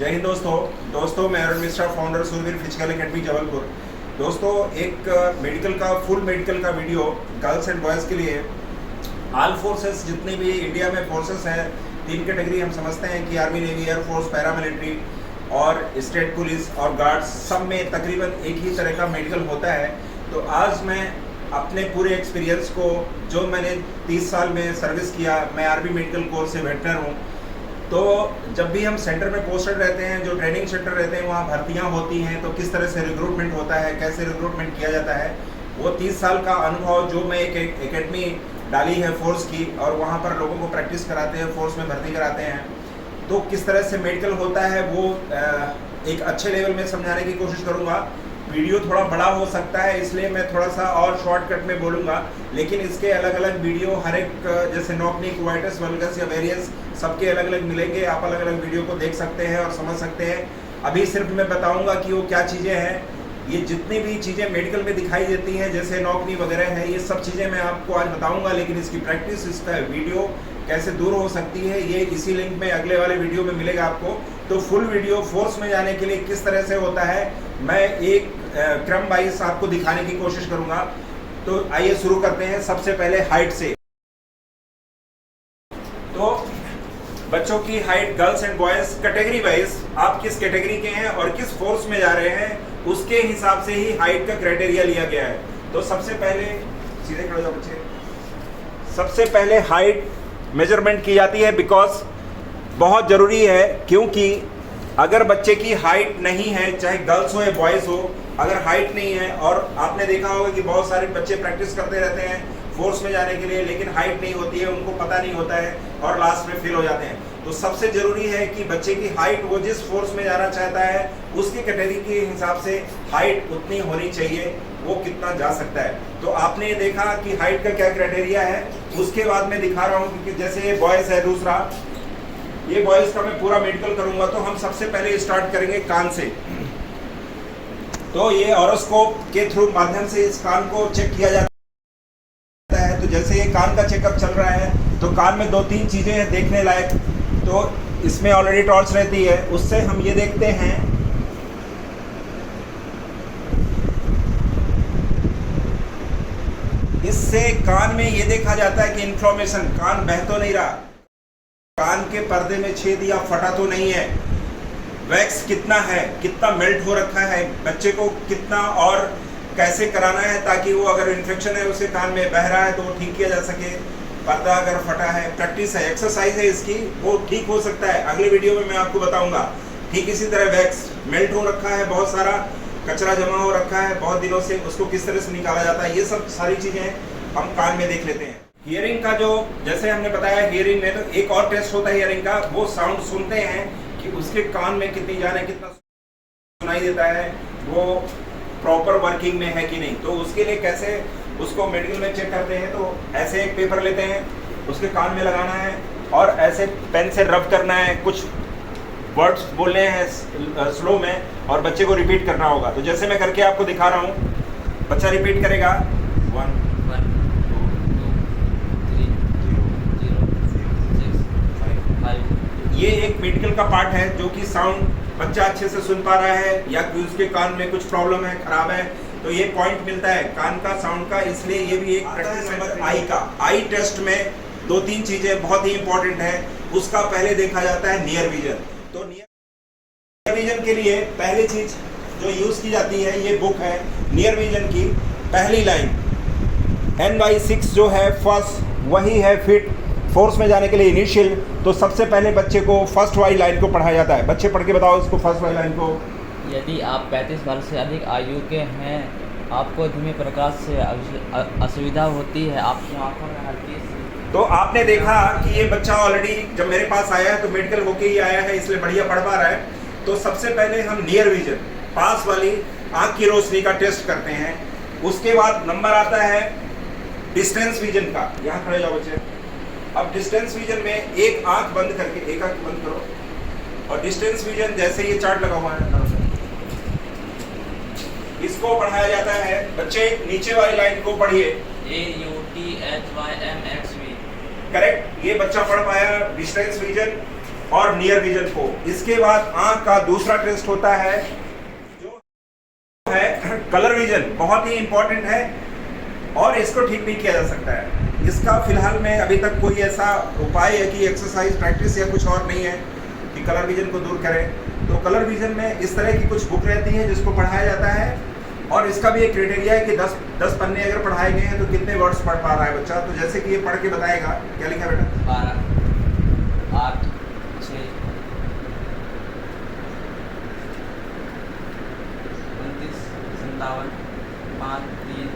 जय हिंद दोस्तों मैं Arun Mishra, founder Shoorveer physical academy Jabalpur. दोस्तों एक फुल मेडिकल का वीडियो गर्ल्स एंड बॉयज़ के लिए ऑल फोर्सेस, जितनी भी इंडिया में फोर्सेस हैं, 3 कैटेगरी हम समझते हैं कि आर्मी, नेवी, एयरफोर्स, पैरामिलिट्री और स्टेट पुलिस और गार्ड्स, सब में तकरीबन एक ही तरह का मेडिकल होता है। तो आज मैं अपने पूरे एक्सपीरियंस को, जो मैंने 30 साल में सर्विस किया, मैं आर्मी मेडिकल कोर्स से वेटरन हूँ। तो जब भी हम सेंटर में पोस्टेड रहते हैं, जो ट्रेनिंग सेंटर रहते हैं, वहाँ भर्तियाँ होती हैं, तो किस तरह से रिक्रूटमेंट होता है, कैसे रिक्रूटमेंट किया जाता है, वो 30 साल का अनुभव जो मैं एक एकेडमी डाली है फोर्स की, और वहाँ पर लोगों को प्रैक्टिस कराते हैं, फोर्स में भर्ती कराते हैं, तो किस तरह से मेडिकल होता है वो एक अच्छे लेवल में समझाने की कोशिश करूँगा। वीडियो थोड़ा बड़ा हो सकता है, इसलिए मैं थोड़ा सा और शॉर्टकट में बोलूँगा, लेकिन इसके अलग अलग वीडियो हर एक, जैसे नॉकनी, कुवाइटस, वल्गस या वेरियस, सबके अलग अलग मिलेंगे। आप अलग अलग वीडियो को देख सकते हैं और समझ सकते हैं। अभी सिर्फ मैं बताऊँगा कि वो क्या चीज़ें हैं। ये जितनी भी चीज़ें मेडिकल में दिखाई देती हैं, जैसे नॉकनी वगैरह है, ये सब चीज़ें मैं आपको आज बताऊँगा, लेकिन इसकी प्रैक्टिस, इसका वीडियो कैसे दूर हो सकती है, ये इसी लिंक में अगले वाले वीडियो में मिलेगा आपको। तो फुल वीडियो फोर्स में जाने के लिए किस तरह से होता है, मैं एक क्रम वाइज आपको दिखाने की कोशिश करूंगा। तो आइए शुरू करते हैं सबसे पहले हाइट से। तो बच्चों की height, girls and boys category wise, आप किस कैटेगरी के हैं और किस फोर्स में जा रहे हैं, उसके हिसाब से ही हाइट का क्राइटेरिया लिया गया है। तो सबसे पहले, सीधे खड़े हो बच्चे, सबसे पहले हाइट मेजरमेंट की जाती है, बिकॉज बहुत ज़रूरी है, क्योंकि अगर बच्चे की हाइट नहीं है, चाहे गर्ल्स हो या बॉयज़ हो, अगर हाइट नहीं है, और आपने देखा होगा कि बहुत सारे बच्चे प्रैक्टिस करते रहते हैं फोर्स में जाने के लिए, लेकिन हाइट नहीं होती है, उनको पता नहीं होता है और लास्ट में फेल हो जाते हैं। तो सबसे ज़रूरी है कि बच्चे की हाइट, वो जिस फोर्स में जाना चाहता है उसकी कैटेगरी के हिसाब से हाइट उतनी होनी चाहिए, वो कितना जा सकता है। तो आपने ये देखा कि हाइट का क्या क्राइटेरिया है। उसके बाद मैं दिखा रहा हूँ, क्योंकि जैसे ये बॉयज़ है, दूसरा ये बॉयज़ का मैं पूरा मेडिकल करूँगा। तो हम सबसे पहले स्टार्ट करेंगे कान से। तो ये ऑरोस्कोप के थ्रू माध्यम से इस कान को चेक किया जाता है। तो जैसे ये कान का चेकअप चल रहा है, तो कान में 2-3 चीज़ें हैं देखने लायक। तो इसमें ऑलरेडी टॉर्च रहती है, उससे हम ये देखते हैं, इससे कान में ये देखा जाता है कि इन्फ्लेमेशन, कान बह तो नहीं रहा, कान के पर्दे में छेद या फटा तो नहीं है, वैक्स कितना है, कितना मेल्ट हो रखा है, बच्चे को कितना और कैसे कराना है, ताकि वो अगर इन्फेक्शन है, उसे कान में बह रहा है तो वो ठीक किया जा सके। पर्दा अगर फटा है, प्रैक्टिस है, एक्सरसाइज है इसकी, वो ठीक हो सकता है। अगले वीडियो में मैं आपको बताऊंगा। ठीक इसी तरह वैक्स मेल्ट हो रखा है, बहुत सारा कचरा जमा हो रखा है बहुत दिनों से, उसको किस तरह से निकाला जाता है, ये सब सारी चीज़ें हम कान में देख लेते हैं। हियरिंग का, जो जैसे हमने बताया, हियरिंग में तो एक और टेस्ट होता है हियरिंग का, वो साउंड सुनते हैं कि उसके कान में कितनी जान है, कितना सुनाई देता है, वो प्रॉपर वर्किंग में है कि नहीं। तो उसके लिए कैसे उसको मेडिकल में चेक करते हैं, तो ऐसे एक पेपर लेते हैं, उसके कान में लगाना है और ऐसे पेन से रब करना है, कुछ वर्ड्स बोलने हैं स्लो में, और बच्चे को रिपीट करना होगा। तो जैसे मैं करके आपको दिखा रहा हूँ, बच्चा रिपीट करेगा, 1 ये एक मेडिकल का पार्ट है, जो कि साउंड बच्चा अच्छे से सुन पा रहा है या कि उसके कान में कुछ प्रॉब्लम है, खराब है, तो ये पॉइंट मिलता है कान का, साउंड का। इसलिए ये भी एक प्रैक्टिस है। आई का, आई टेस्ट में 2-3 चीजें बहुत ही इंपॉर्टेंट है। उसका पहले देखा जाता है नियर विजन। तो नियर विजन के लिए पहली चीज जो यूज की जाती है, ये बुक है नियर विजन की। पहली लाइन NY6 जो है फर्स्ट, वही है फिट फोर्स में जाने के लिए इनिशियल। तो सबसे पहले बच्चे को फर्स्ट वाली लाइन को पढ़ाया जाता है। बच्चे पढ़ के बताओ इसको, फर्स्ट वाली लाइन को। यदि आप 35 वर्ष से अधिक आयु के हैं, आपको धीमे प्रकाश से असुविधा होती है, आपकी आंखों में हल्की सी। तो आपने देखा कि ये बच्चा ऑलरेडी जब मेरे पास आया है तो मेडिकल होके ही आया है, इसलिए बढ़िया पढ़ पा रहा है। तो सबसे पहले हम नियर विजन, पास वाली आँख की रोशनी का टेस्ट करते हैं। उसके बाद नंबर आता है डिस्टेंस विजन का। यहाँ खड़े जाओ बच्चे। अब डिस्टेंस विजन में एक आंख बंद करके, एक आंख बंद करो, और डिस्टेंस विजन जैसे ये चार्ट लगा हुआ है, इसको पढ़ाया जाता है। बच्चे नीचे वाली लाइन को पढ़िए, AUTHYMXV। करेक्ट, ये बच्चा पढ़ पाया डिस्टेंस विजन। और नियर विजन को। इसके बाद आंख का दूसरा टेस्ट होता है जो है कलर विजन, बहुत ही इंपॉर्टेंट है और इसको ठीक भी किया जा सकता है। इसका फिलहाल में अभी तक कोई ऐसा उपाय है कि एक्सरसाइज प्रैक्टिस या कुछ और नहीं है कि कलर विजन को दूर करें। तो कलर विजन में इस तरह की कुछ बुक रहती है जिसको पढ़ाया जाता है और इसका भी एक क्राइटेरिया है कि 10 पन्ने अगर पढ़ाए गए हैं तो कितने वर्ड्स पढ़ पा रहा है बच्चा। तो जैसे कि ये पढ़ के बताएगा, क्या लिखा है बेटा? 12, 8, 6, 29, 57, 5, 3,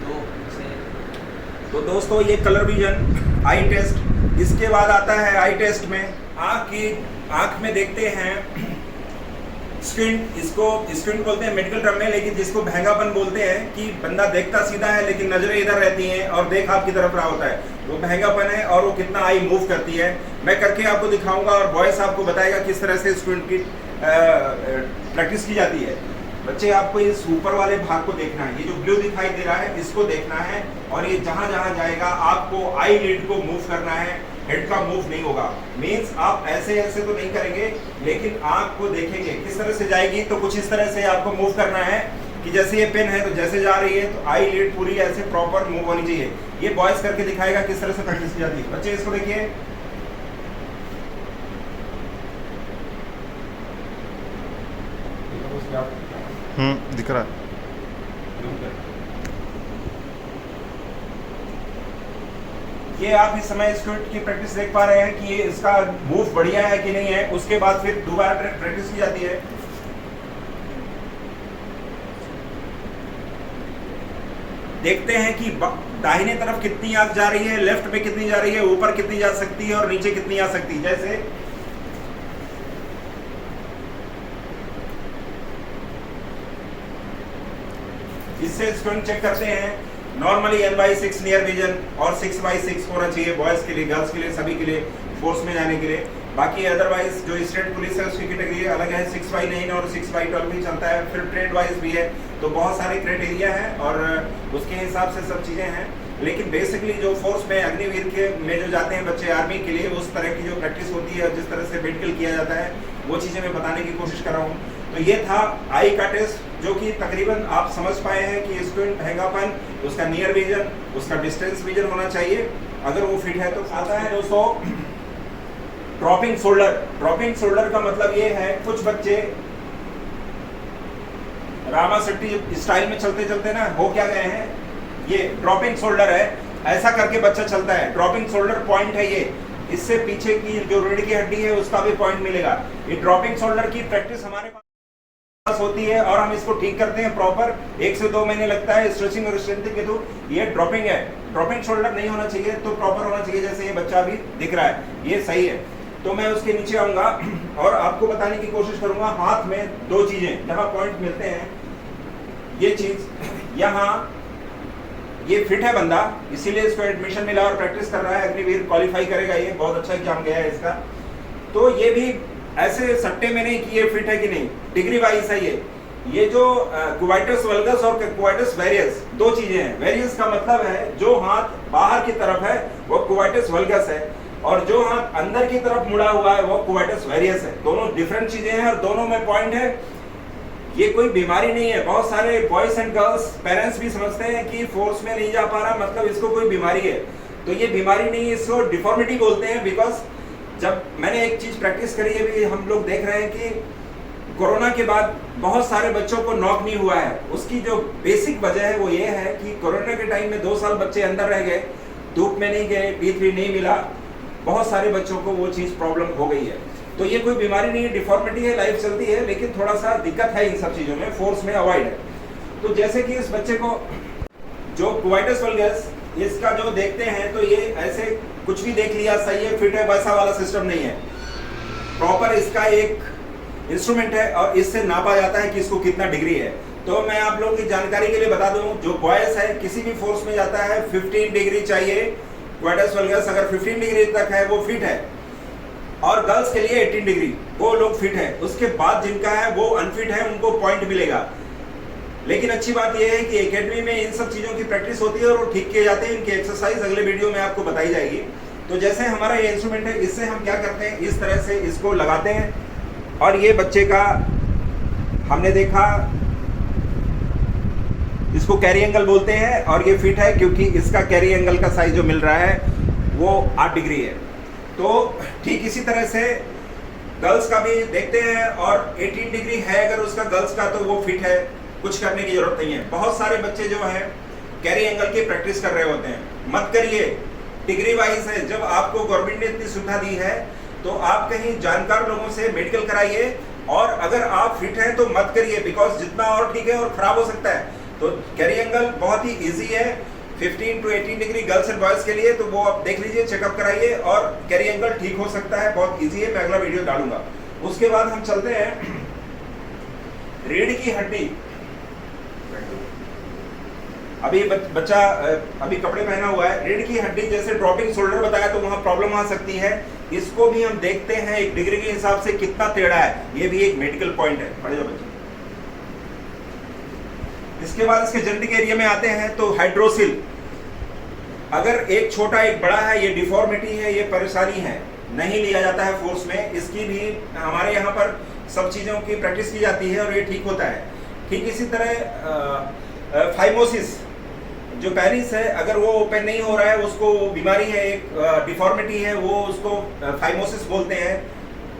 2, 6। तो दोस्तों ये कलर विजन आई टेस्ट। इसके बाद आता है आई टेस्ट में आँख में देखते हैं स्क्विंट, इसको स्क्विंट बोलते हैं मेडिकल टर्म में, लेकिन जिसको भैंगापन बोलते हैं कि बंदा देखता सीधा है लेकिन नजरें इधर रहती हैं और देख आपकी तरफ रहा होता है, वो भैंगापन है और वो कितना आई मूव करती है। मैं करके आपको दिखाऊंगा और बॉयस आपको बताएगा किस तरह से स्क्विंट की प्रैक्टिस की जाती है। बच्चे आपको इस ऊपर वाले भाग को देखना है, ये जो ब्लू दिखाई दे रहा है इसको देखना है और ये जहां जहां जाएगा आपको आई लिड को मूव करना है, हेड का मूव नहीं होगा। मीन्स आप ऐसे ऐसे तो नहीं करेंगे लेकिन आंख को देखेंगे किस तरह से जाएगी। तो कुछ इस तरह से आपको मूव करना है कि जैसे ये पेन है तो जैसे जा रही है तो आई लिड पूरी ऐसे प्रॉपर मूव होनी चाहिए। ये बॉयस करके दिखाएगा किस तरह से प्रैक्टिस की जाती है। बच्चे इसको देखिए, दिख रहा है। ये आप इस समय स्क्विट की प्रैक्टिस देख पा रहे हैं कि ये इसका मूव बढ़िया है कि नहीं है। उसके बाद फिर दोबारा प्रैक्टिस की जाती है। देखते हैं कि दाहिने तरफ कितनी आंख जा रही है, लेफ्ट में कितनी जा रही है, ऊपर कितनी जा सकती है और नीचे कितनी आ सकती है। जैसे इससे स्क्विंट चेक करते हैं। नॉर्मली N/6 नियर विजन और 6/6 होना चाहिए बॉयज के लिए, गर्ल्स के लिए, सभी के लिए, फोर्स में जाने के लिए। बाकी अदरवाइज जो स्टेट पुलिस है उसकी कैटेगरी अलग है, 6/9 और 6/12 भी चलता है। फिर ट्रेड वाइज भी है, तो बहुत सारे क्राइटेरिया हैं और उसके हिसाब से सब चीज़ें हैं। लेकिन बेसिकली जो फोर्स में अग्निवीर के में जो जाते हैं बच्चे आर्मी के लिए, उस तरह की जो प्रैक्टिस होती है और जिस तरह से मेडिकल किया जाता है वो चीज़ें मैं बताने की कोशिश कर रहा हूँ। तो ये था आई का टेस्ट जो कि तकरीबन आप समझ पाए हैं कि स्क्विंट, भैंगापन, उसका नियर विजन, उसका डिस्टेंस विजन होना चाहिए। अगर वो फिट है तो आता है दोस्तों ड्रॉपिंग शोल्डर। ड्रॉपिंग शोल्डर का मतलब ये है, कुछ बच्चे रामा शेट्टी स्टाइल में चलते चलते ना हो क्या गए हैं, ये ड्रॉपिंग शोल्डर है, ऐसा करके बच्चा चलता है। ड्रॉपिंग शोल्डर पॉइंट है ये, इससे पीछे की जो रीढ़ की हड्डी है उसका भी पॉइंट मिलेगा। ये ड्रॉपिंग शोल्डर की प्रैक्टिस हमारे पास होती है और हम इसको ठीक करते हैं प्रॉपर। 1 से 2 महीने लगता है स्ट्रेचिंग और स्ट्रेंथिंग के थ्रू। ये ड्रॉपिंग है, ड्रॉपिंग शोल्डर नहीं होना चाहिए, तो प्रॉपर होना चाहिए जैसे ये बच्चा अभी दिख रहा है, ये सही है। तो मैं उसके नीचे आऊंगा और आपको बताने की कोशिश करूंगा। हाथ में 2 चीजें जहां पॉइंट मिलते हैं, ये चीज यहाँ, ये फिट है बंदा, इसीलिए इसको एडमिशन मिला और प्रैक्टिस कर रहा है। अग्निवीर क्वालिफाई करेगा, ये बहुत अच्छा एग्जाम गया है इसका। तो ये भी ऐसे सट्टे में नहीं कि ये फिट है कि नहीं, डिग्री वाइज है ये जो क्वाइटस वल्गस और क्वाइटस वेरियस 2 चीजें हैं। वेरियस का मतलब है जो हाथ बाहर की तरफ है वो क्वाइटस वल्गस है और जो हाथ अंदर की तरफ मुड़ा हुआ है वो क्वाइटस वेरियस है। दोनों डिफरेंट चीजें हैं और दोनों में पॉइंट है। ये कोई बीमारी नहीं है। बहुत सारे बॉयज एंड गर्ल्स पेरेंट्स भी समझते हैं कि फोर्स में नहीं जा पा रहा मतलब इसको कोई बीमारी है, तो ये बीमारी नहीं है, इसको डिफॉर्मिटी बोलते हैं। बिकॉज जब मैंने एक चीज प्रैक्टिस करी है, भी हम लोग देख रहे हैं कि कोरोना के बाद बहुत सारे बच्चों को नॉक नहीं हुआ है। उसकी जो बेसिक वजह है वो ये है कि कोरोना के टाइम में 2 साल बच्चे अंदर रह गए, धूप में नहीं गए, B3 नहीं मिला, बहुत सारे बच्चों को वो चीज प्रॉब्लम हो गई है। तो ये कोई बीमारी नहीं है, डिफॉर्मिटी है, लाइफ चलती है, लेकिन थोड़ा सा दिक्कत है इन सब चीजों में, फोर्स में अवॉइड है। तो जैसे कि इस बच्चे को जो क्वाइटस वल्गस इसका जो देखते हैं तो ये ऐसे कुछ भी देख लिया सही है, फिट है, वैसा वाला सिस्टम नहीं है। प्रॉपर इसका एक इंस्ट्रूमेंट है और इससे नापा जाता है कि इसको कितना डिग्री है। तो मैं आप लोगों की जानकारी के लिए बता दूं, जो बॉयज है किसी भी फोर्स में जाता है 15 डिग्री चाहिए क्वाइटस वल्गस। अगर 15 डिग्री तक है वो फिट है और गर्ल्स के लिए 18 डिग्री वो लोग फिट है। उसके बाद जिनका है वो अनफिट है, उनको पॉइंट मिलेगा। लेकिन अच्छी बात यह है कि एकेडमी में इन सब चीजों की प्रैक्टिस होती है और वो ठीक किए जाते हैं। इनकी एक्सरसाइज अगले वीडियो में आपको बताई जाएगी। तो जैसे हमारा ये इंस्ट्रूमेंट है, इससे हम क्या करते हैं, इस तरह से इसको लगाते हैं और ये बच्चे का हमने देखा, इसको कैरी एंगल बोलते हैं और ये फिट है क्योंकि इसका कैरी एंगल का साइज जो मिल रहा है वो 8 डिग्री है। तो ठीक इसी तरह से गर्ल्स का भी देखते हैं और 18 डिग्री है अगर उसका गर्ल्स का तो वो फिट है, कुछ करने की जरूरत नहीं है। बहुत सारे बच्चे जो हैं कैरी एंगल की प्रैक्टिस कर रहे होते हैं, मत करिए, डिग्री वाइज है। जब आपको गवर्नमेंट ने इतनी सुविधा दी है तो आप कहीं जानकार लोगों से मेडिकल कराइए, और अगर आप फिट हैं तो मत करिए, बिकॉज जितना और ठीक है और खराब हो सकता है। तो कैरी एंगल बहुत ही इजी है 15 to 18 degree girls and boys के लिए, तो वो आप देख लीजिए, चेकअप कराइए और कैरी एंगल ठीक हो सकता है, बहुत इजी है। मैं अगला वीडियो डालूंगा। उसके बाद हम चलते हैं रीढ़ की हड्डी। अभी बच्चा अभी कपड़े पहना हुआ है, रीढ़ की हड्डी जैसे ड्रॉपिंग शोल्डर बताया तो वहां प्रॉब्लम आ सकती है। इसको भी हम देखते हैं एक डिग्री के हिसाब से कितना टेढ़ा है, ये भी एक मेडिकल पॉइंट है। पढ़े जाओ बच्चे। इसके बाद इसके जेनेटिक एरिया में आते हैं तो हाइड्रोसिल, अगर एक छोटा एक बड़ा है, ये डिफॉर्मिटी है, ये परेशानी है, नहीं लिया जाता है फोर्स में, इसकी भी हमारे यहाँ पर सब चीज़ों की प्रैक्टिस की जाती है और ये ठीक होता है। ठीक इसी तरह फाइमोसिस जो पेनिस है, अगर वो ओपन नहीं हो रहा है, उसको बीमारी है, एक डिफॉर्मिटी है, वो उसको फाइमोसिस बोलते हैं।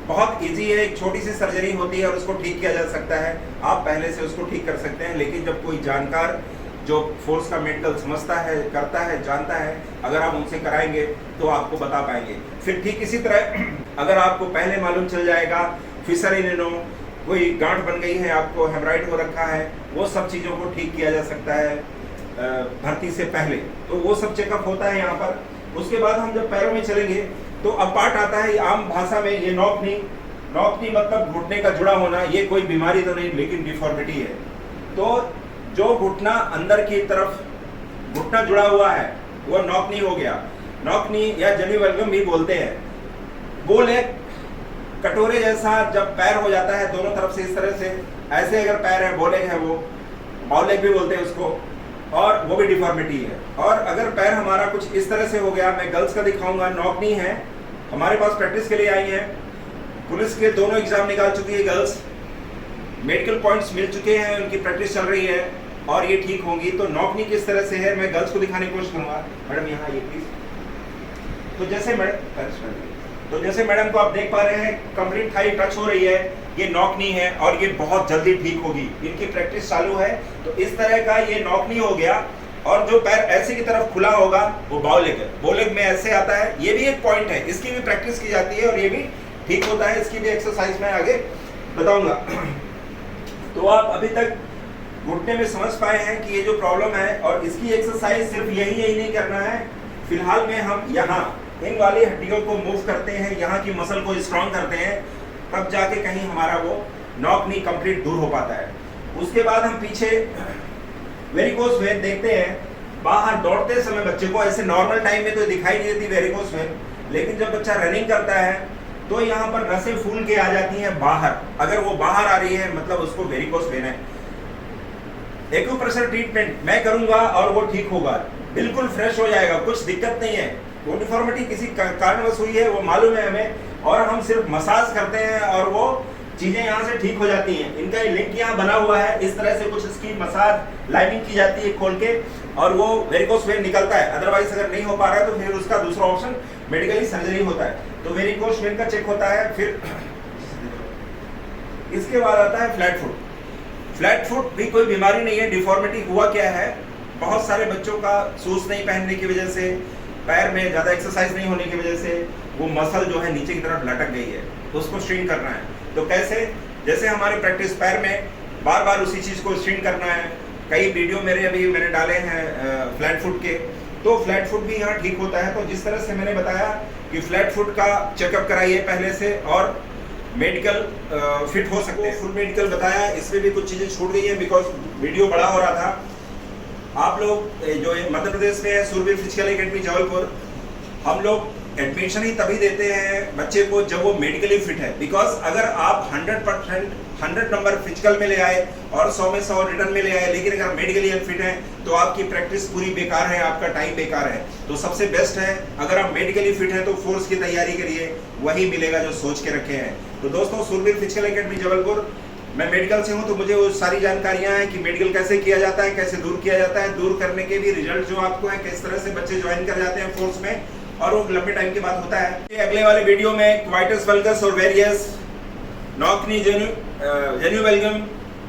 बहुत इजी है, एक छोटी सी सर्जरी होती है और उसको ठीक किया जा सकता है, आप पहले से उसको ठीक कर सकते हैं। लेकिन जब कोई जानकार जो फोर्स का मेडिकल समझता है, करता है, जानता है, अगर आप उनसे कराएंगे तो आपको बता पाएंगे। फिर ठीक इसी तरह अगर आपको पहले मालूम चल जाएगा फिशर इन एनो, कोई गांठ बन गई है, आपको हेमराइड हो रखा है, वो सब चीज़ों को ठीक किया जा सकता है भर्ती से पहले, तो वो सब चेकअप होता है यहाँ पर। उसके बाद हम जब पैरों में चलेंगे तो अब पार्ट आता है आम भाषा में, ये नॉकनी। नॉकनी मतलब घुटने का जुड़ा होना, ये कोई बीमारी तो नहीं लेकिन डिफॉर्मिटी है। तो जो घुटना अंदर की तरफ घुटना जुड़ा हुआ है वो नॉकनी हो गया। नॉकनी या जनिवल्गम भी बोलते हैं। बोल एक कटोरे जैसा जब पैर हो जाता है दोनों तरफ से इस तरह से, ऐसे अगर पैर है, बोलेग है, वो बाउलेग भी बोलते हैं उसको, और वो भी डिफॉर्मिटी है। और अगर पैर हमारा कुछ इस तरह से हो गया, मैं गर्ल्स का दिखाऊंगा, नॉकनी है, हमारे पास प्रैक्टिस के लिए आई है, पुलिस के दोनों एग्जाम निकाल चुकी है गर्ल्स, मेडिकल पॉइंट्स मिल चुके हैं, उनकी प्रैक्टिस चल रही है और ये ठीक होंगी। तो नॉकनी किस तरह से है मैं गर्ल्स को दिखाने की कोशिश करूंगा। मैडम यहाँ ये प्लीज। तो जैसे मैडम को आप देख पा रहे हैं, कंप्लीट थाई टच हो रही है, ये नॉकनी है और ये बहुत जल्दी ठीक होगी। इनकी प्रैक्टिस चालू है। तो इस तरह का ये नॉकनी हो गया, और जो पैर ऐसे की तरफ खुला होगा वो बाउलेग है, बाउलेग में ऐसे आता है, ये भी एक पॉइंट है, इसकी भी प्रैक्टिस की जाती है और ये भी ठीक होता है। इसकी भी एक्सरसाइज मैं आगे बताऊंगा। तो आप अभी तक घुटने में समझ पाए हैं कि ये जो प्रॉब्लम है, और इसकी एक्सरसाइज सिर्फ यही नहीं करना है। फिलहाल में हम यहाँ इन वाली हड्डियों को मूव करते हैं, यहाँ की मसल को स्ट्रॉन्ग करते हैं, तब जाके कहीं हमारा वो नॉकनी कंप्लीट दूर हो पाता है। उसके बाद हम पीछे वेरिकोस वेन देखते हैं। बाहर दौड़ते समय बच्चे को ऐसे नॉर्मल टाइम में तो दिखाई नहीं देती वेरिकोस वेन, लेकिन जब बच्चा रनिंग करता है तो यहाँ पर नसें फूल के आ जाती हैं बाहर। अगर वो बाहर आ रही है मतलब उसको वेरिकोस वेन है। एक्यूप्रेशर ट्रीटमेंट मैं करूंगा और वो ठीक होगा, बिल्कुल फ्रेश हो जाएगा, कुछ दिक्कत नहीं है। वो डिफॉर्मिटी किसी कारणवश हुई है वो मालूम है हमें, और हम सिर्फ मसाज करते हैं और वो चीजें यहाँ से ठीक हो जाती हैं। इनका लिंक यहाँ बना हुआ है, इस तरह से कुछ इसकी मसाज लाइनिंग की जाती है खोल के, और वो वेरिकोस वेन निकलता है। अदरवाइज अगर नहीं हो पा रहा है तो फिर उसका दूसरा ऑप्शन मेडिकली सर्जरी होता है। तो वेरिकोस वेन का चेक होता है। फिर इसके बाद आता है फ्लैट फुट। फ्लैट फुट भी कोई बीमारी नहीं है, डिफॉर्मिटी हुआ क्या है, बहुत सारे बच्चों का शूज नहीं पहनने की वजह से, पैर में ज़्यादा एक्सरसाइज नहीं होने की वजह से वो मसल जो है नीचे की तरफ लटक गई है, तो उसको स्ट्रेन करना है। तो कैसे, जैसे हमारी प्रैक्टिस पैर में बार बार उसी चीज़ को स्ट्रेन करना है। कई वीडियो मैंने डाले हैं फ्लैट फुट के, तो फ्लैट फुट भी यहाँ ठीक होता है। तो जिस तरह से मैंने बताया कि फ्लैट फुट का चेकअप कराइए पहले से, और मेडिकल फिट हो सकते हैं। फुल मेडिकल बताया, इसमें भी कुछ चीज़ें छूट गई हैं बिकॉज वीडियो बड़ा हो रहा था। आप लोग जो मध्य प्रदेश में है, सूरबीर फिजिकल एकेडमी जबलपुर, हम लोग एडमिशन ही तभी देते हैं बच्चे को जब वो मेडिकली फिट है। बिकॉज अगर आप 100 नंबर फिजिकल में ले आए और 100 में 100 रिटर्न में ले आए, लेकिन अगर मेडिकली अनफिट है तो आपकी प्रैक्टिस पूरी बेकार है, आपका टाइम बेकार है। तो सबसे बेस्ट है अगर आप मेडिकली फिट है तो फोर्स की तैयारी करिए, वही मिलेगा जो सोच के रखे हैं। तो दोस्तों, सूरवीर फिजिकल एकेडमी जबलपुर, मैं मेडिकल से हूं तो मुझे वो सारी जानकारियां हैं कि मेडिकल कैसे किया जाता है, कैसे दूर किया जाता है, दूर करने के भी रिजल्ट जो आपको है, किस तरह से बच्चे ज्वाइन कर जाते हैं फोर्स में और वो लंबे टाइम के बाद होता है। अगले वाले वीडियो में क्वाइटस वल्गस और वेरियस, नॉकनी जेन्युवेल्गम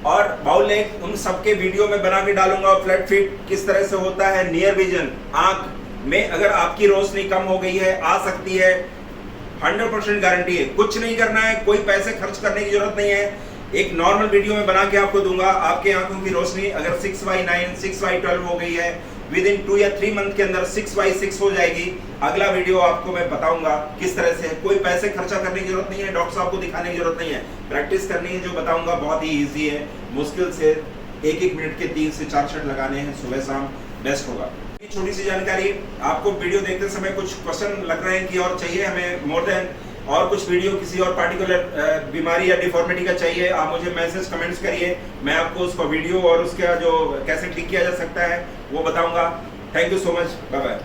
और बाउल लेग, उन सबके वीडियो में बना के डालूंगा। फ्लैट फिट किस तरह से होता है, नियर विजन, आंख में अगर आपकी रोशनी कम हो गई है, आ सकती है, 100% गारंटी है। कुछ नहीं करना है, कोई पैसे खर्च करने की जरूरत नहीं है, एक नॉर्मल वीडियो में बना के आपको दूंगा। आपके आंखों की रोशनी अगर 6/9 6/12 हो गई है, विद इन 2 या 3 मंथ के अंदर 6/6 हो जाएगी। अगला वीडियो आपको मैं बताऊंगा किस तरह से। कोई पैसे खर्चा करने की जरूरत नहीं है, डॉक्टर साहब को दिखाने की जरूरत नहीं है, प्रैक्टिस करनी है। जो बताऊंगा बहुत ही ईजी है, मुश्किल से 1-1 मिनट के 3 से 4 शॉट लगाने हैं सुबह शाम, बेस्ट होगा। छोटी सी जानकारी, आपको वीडियो देखते समय कुछ क्वेश्चन लग रहे हैं कि और चाहिए हमें मोर देन और कुछ वीडियो किसी और पार्टिकुलर बीमारी या डिफॉर्मिटी का चाहिए, आप मुझे मैसेज कमेंट्स करिए, मैं आपको उसका वीडियो और उसका जो कैसे ठीक किया जा सकता है वो बताऊंगा। Thank you so much, bye bye.